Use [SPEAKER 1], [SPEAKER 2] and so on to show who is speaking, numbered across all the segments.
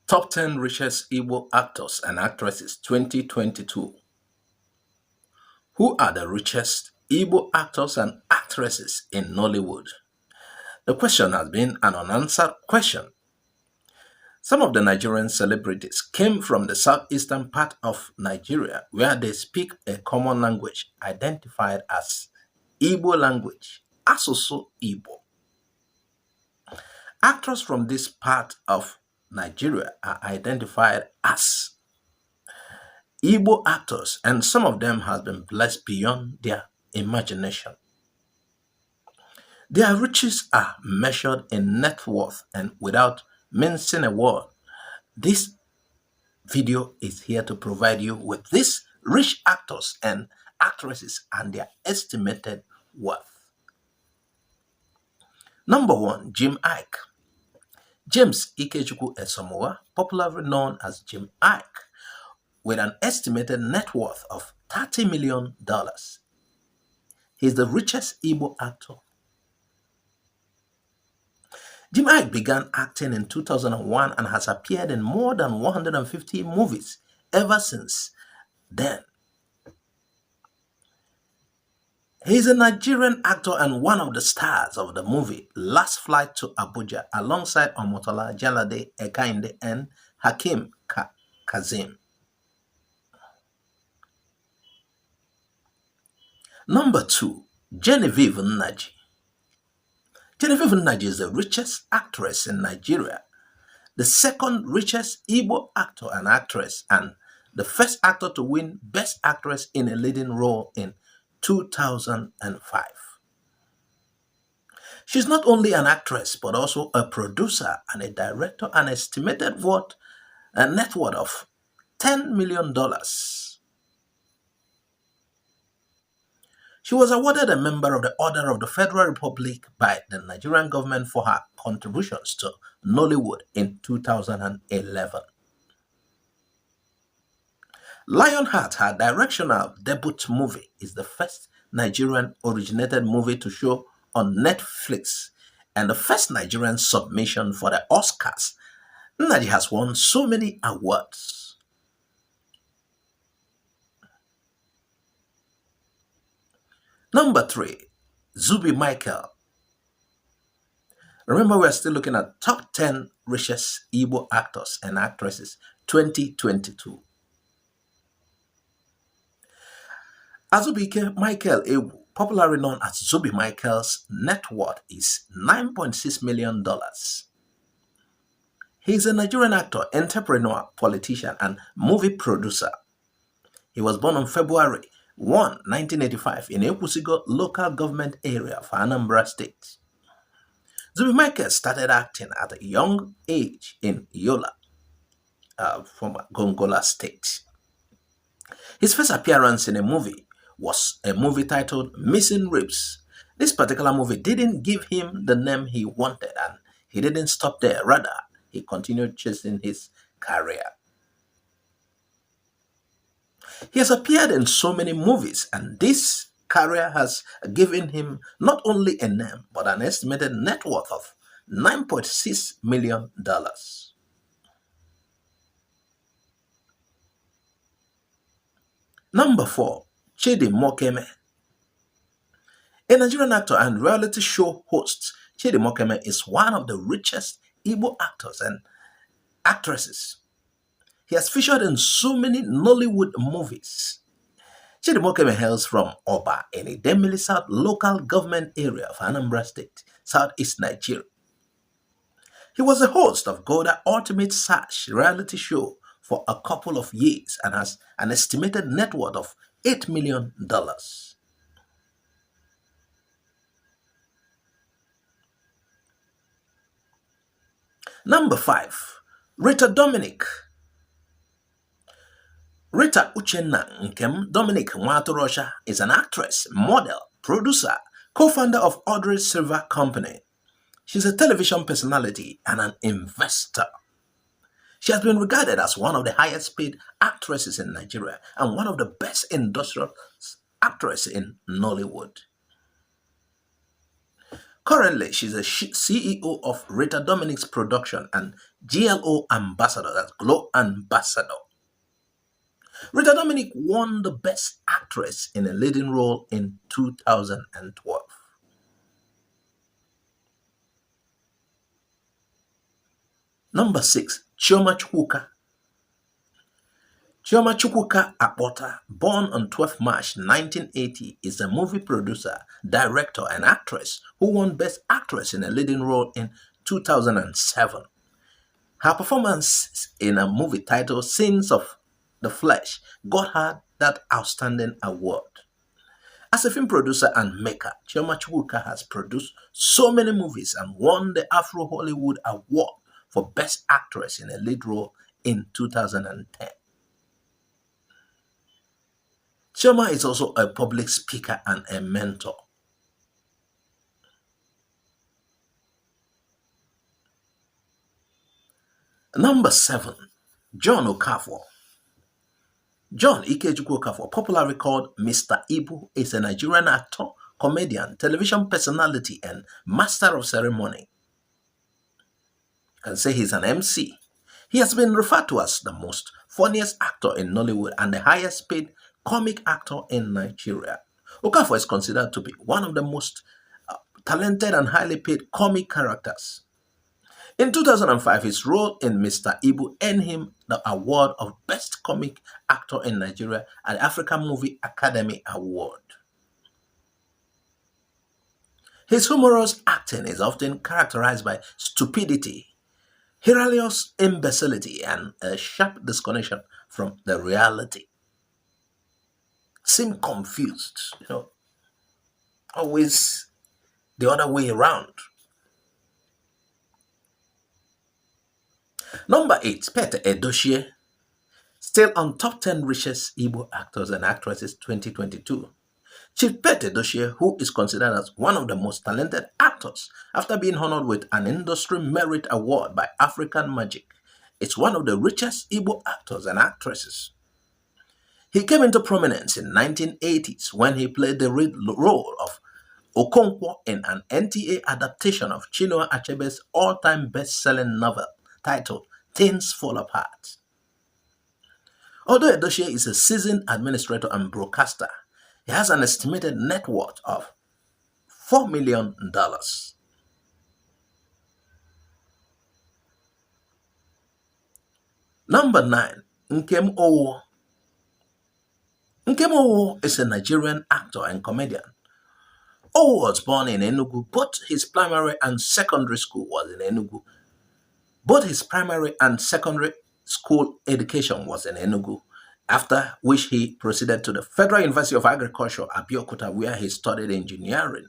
[SPEAKER 1] Top 10 richest Igbo actors and actresses 2022. Who are the richest Igbo actors and actresses in Nollywood? The question has been an unanswered question. Some of the Nigerian celebrities came from the southeastern part of Nigeria where they speak a common language identified as Igbo language, Asusu Igbo. Actors from this part of Nigeria are identified as Igbo actors, and some of them have been blessed beyond their imagination. Their riches are measured in net worth, and without mincing a word, this video is here to provide you with these rich actors and actresses and their estimated worth. Number 1, Jim Iyke. James Ikechukwu Esomowa, popularly known as Jim Iyke, with an estimated net worth of $30 million. He is the richest Igbo actor. Jim Iyke began acting in 2001 and has appeared in more than 150 movies ever since then. He is a Nigerian actor and one of the stars of the movie Last Flight to Abuja alongside Omotola Jalade Ekainde and Hakeem Kazim. Number 2, Genevieve Nnaji. Genevieve Nnaji is the richest actress in Nigeria, the second richest Igbo actor and actress, and the first actor to win Best Actress in a Leading Role in 2005. She's not only an actress, but also a producer and a director, and estimated net worth of $10 million. She was awarded a member of the Order of the Federal Republic by the Nigerian government for her contributions to Nollywood in 2011. Lionheart, her directional debut movie, is the first Nigerian-originated movie to show on Netflix and the first Nigerian submission for the Oscars. Nnaji has won so many awards. Number 3, Zubi Michael. Remember, we're still looking at top 10 richest Igbo actors and actresses 2022. Zubi Michael, popularly known as Zubi Michael's net worth is $9.6 million. He is a Nigerian actor, entrepreneur, politician, and movie producer. He was born on February 1, 1985 in Ekwusigo local government area of Anambra State. Zubi Michael started acting at a young age in Yola, from Gongola State. His first appearance in a movie was a movie titled Missing Ribs. This particular movie didn't give him the name he wanted, and he didn't stop there. Rather, he continued chasing his career. He has appeared in so many movies, and this career has given him not only a name, but an estimated net worth of $9.6 million. Number 4, Chidi Mokeme. A Nigerian actor and reality show host, Chidi Mokeme is one of the richest Igbo actors and actresses. He has featured in so many Nollywood movies. Chidi Mokeme hails from Oba in a Idemili South local government area of Anambra State, Southeast Nigeria. He was the host of Golda Ultimate Search reality show for a couple of years and has an estimated net worth of $8 million. Number 5, Rita Dominic. Rita Nkem Dominic Nwatorosha is an actress, model, producer, co-founder of Audrey Silver Company. She's a television personality and an investor. She has been regarded as one of the highest paid actresses in Nigeria and one of the best industrial actresses in Nollywood. Currently, she's a CEO of Rita Dominic's production and GLO ambassador, that's Glow Ambassador. Rita Dominic won the Best Actress in a Leading Role in 2012. Number 6, Chioma Chuka. Chioma Chuka Akpota, born on 12 March 1980, is a movie producer, director, and actress who won Best Actress in a Leading Role in 2007. Her performance in a movie titled Sins of the Flesh got her that outstanding award. As a film producer and maker, Chioma Chuka has produced so many movies and won the Afro Hollywood Award for Best Actress in a Lead Role in 2010. Chioma is also a public speaker and a mentor. Number 7, John Okafor. John Ikechukwu Okafor, popularly called Mr. Igbo, is a Nigerian actor, comedian, television personality, and master of ceremony. You can say he's an MC. He has been referred to as the most funniest actor in Nollywood and the highest paid comic actor in Nigeria. Okafor is considered to be one of the most talented and highly paid comic characters. In 2005, his role in Mr. Igbo earned him the award of Best Comic Actor in Nigeria at the African Movie Academy Award. His humorous acting is often characterized by stupidity, hilarious imbecility, and a sharp disconnection from the reality. Seem confused, always the other way around. Number 8, Pete Edochie, still on top 10 richest Igbo actors and actresses 2022. Chief Pete Edochie, who is considered as one of the most talented actors after being honored with an Industry Merit Award by African Magic, is one of the richest Igbo actors and actresses. He came into prominence in 1980s when he played the role of Okonkwo in an NTA adaptation of Chinua Achebe's all-time best-selling novel titled Things Fall Apart. Although Edochie is a seasoned administrator and broadcaster, he has an estimated net worth of $4 million. Number 9, Nkem Owo. Nkem Owo is a Nigerian actor and comedian. Owo was born in Enugu. Both his primary and secondary school was in Enugu. Both his primary and secondary school education was in Enugu, after which he proceeded to the Federal University of Agriculture, Abeokuta, where he studied engineering.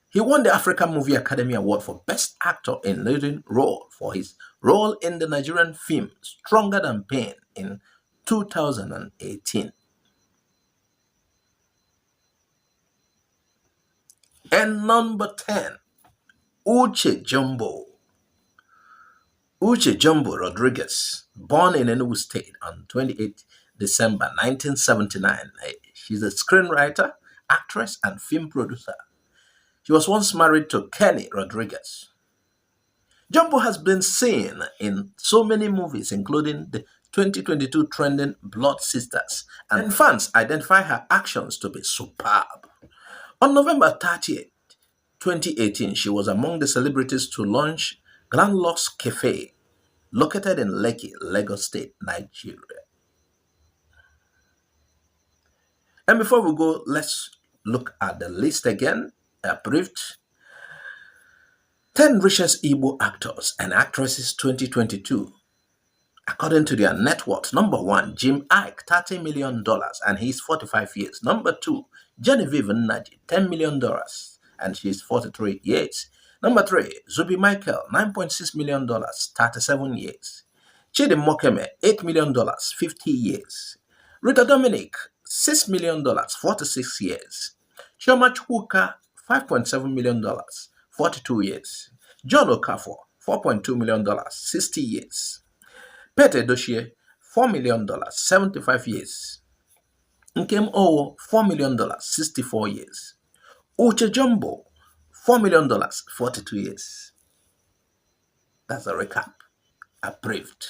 [SPEAKER 1] He won the African Movie Academy Award for Best Actor in Leading Role for his role in the Nigerian film Stronger Than Pain in 2018. And number 10, Uche Jumbo. Uche Jumbo Rodriguez, born in Enugu State on 28 December 1979. She's a screenwriter, actress, and film producer. She was once married to Kenny Rodriguez. Jumbo has been seen in so many movies, including the 2022 trending Blood Sisters, and fans identify her actions to be superb. On November 30th, 2018, she was among the celebrities to launch Grand Lux Cafe, located in Lekki, Lagos State, Nigeria. And before we go, let's look at the list again, approved. 10 richest Igbo actors and actresses 2022. According to their net worth, number 1, Jim Iyke, $30 million, and he's 45 years. Number 2, Genevieve Nnaji, $10 million, and she's 43 years. Number 3, Zubi Michael, $9.6 million, 37 years. Chidi Mokeme, $8 million, 50 years. Rita Dominic, $6 million, 46 years. Chioma Chuka, $5.7 million, 42 years. John Okafor, $4.2 million, 60 years. Pete Edochie, $4 million, 75 years. Nkem Owo, $4 million, 64 years. Uche Jumbo, $4 million, 42 years. That's a recap. Approved.